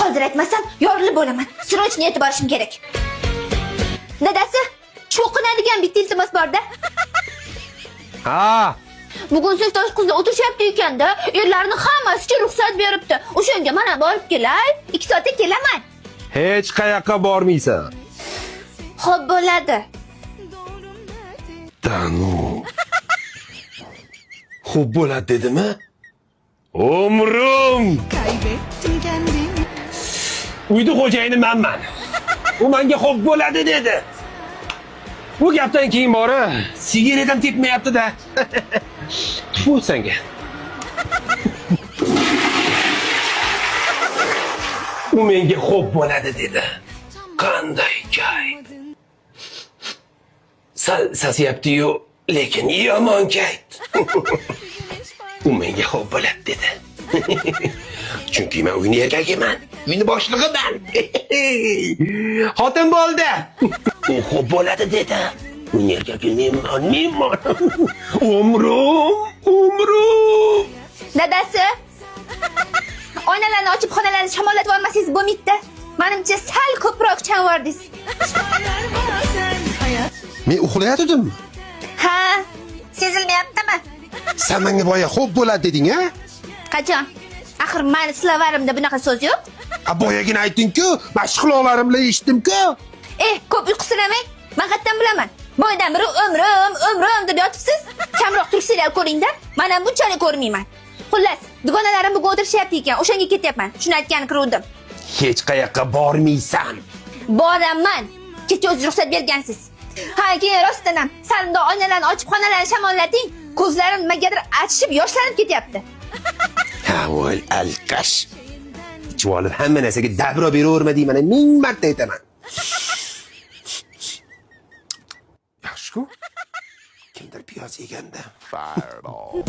Hozir aytmasam yorilib bo'laman. Srochni yetib borishim kerak. Dadasi, cho'qinadigan bitta iltimos bor-da. Ha, Bugun sinfdosh qizlar o'tirishyapti ekanda, erlarning hammasiga ruxsat beribdi. O'shanga mana borib kelay, 2 soatda kelaman. hech qayoqqa bormaysan. Xo'p bo'ladi. Danu. Xo'p bo'ladi dedimi? Umrim. Kaybettim kendimi. Uyda xo'jayini manman. U menga xo'p bo'ladi dedi. Bu gapdan keyin bori sigaretam tepmayapti-da. Tfu senga. U menga xo'p bo'ladi dedi. Qanday kay. Sal sasyapti-yu, lekin yomon kayt. U menga xo'p bo'ladi dedi. Chunki men uyni erkagiman, uyni boshlig'iman. Xotin bo'ldi. U xo'p bo'ladi dedi. Uyni erkagi menman. Umrim. Dadasi. Oynalarni ochib, xonalarni shamollatib olmasangiz bo'lmaydi. Menimcha sal ko'proq chanvordingiz. Hayat Men uxlayotgandim. Ha, sezilmayaptimi? Sen menga boya xo'p bo'ladi deding-a? Qachon? Axir meni slovarimda bunaqa so'z yo'q. Boyagina aytding-ku, mashg'ulotlarim bilan eshitdim-ku. Ko'p uyqusiramang. Men qayerdan bilaman? Boydan biri umrim deb yotibsiz. Kamroq turk serial ko'ring-da. Men ham bunchalik ko'rmayman. Xullas, dugonalarim bugun o'tirishyapti ekan. O'shanga ketyapman. Shuni aytgani kiruvdim. Hech qayoqqa bormaysan. Boraman. Kecha o'zingiz ruxsat bergansiz. Ha, keyin rostdan ham salimda oynalarni ochib, xonalarni shamollating. Ko'zlarim nimagadir achishib, yoshlanib ketyapti. Ha, voy alkash. Ichib olib hamma narsaga dabro beraverma deyman, ming marta aytaman. Yaxshi-ku. Kimdir piyoz yeganda. Fireball.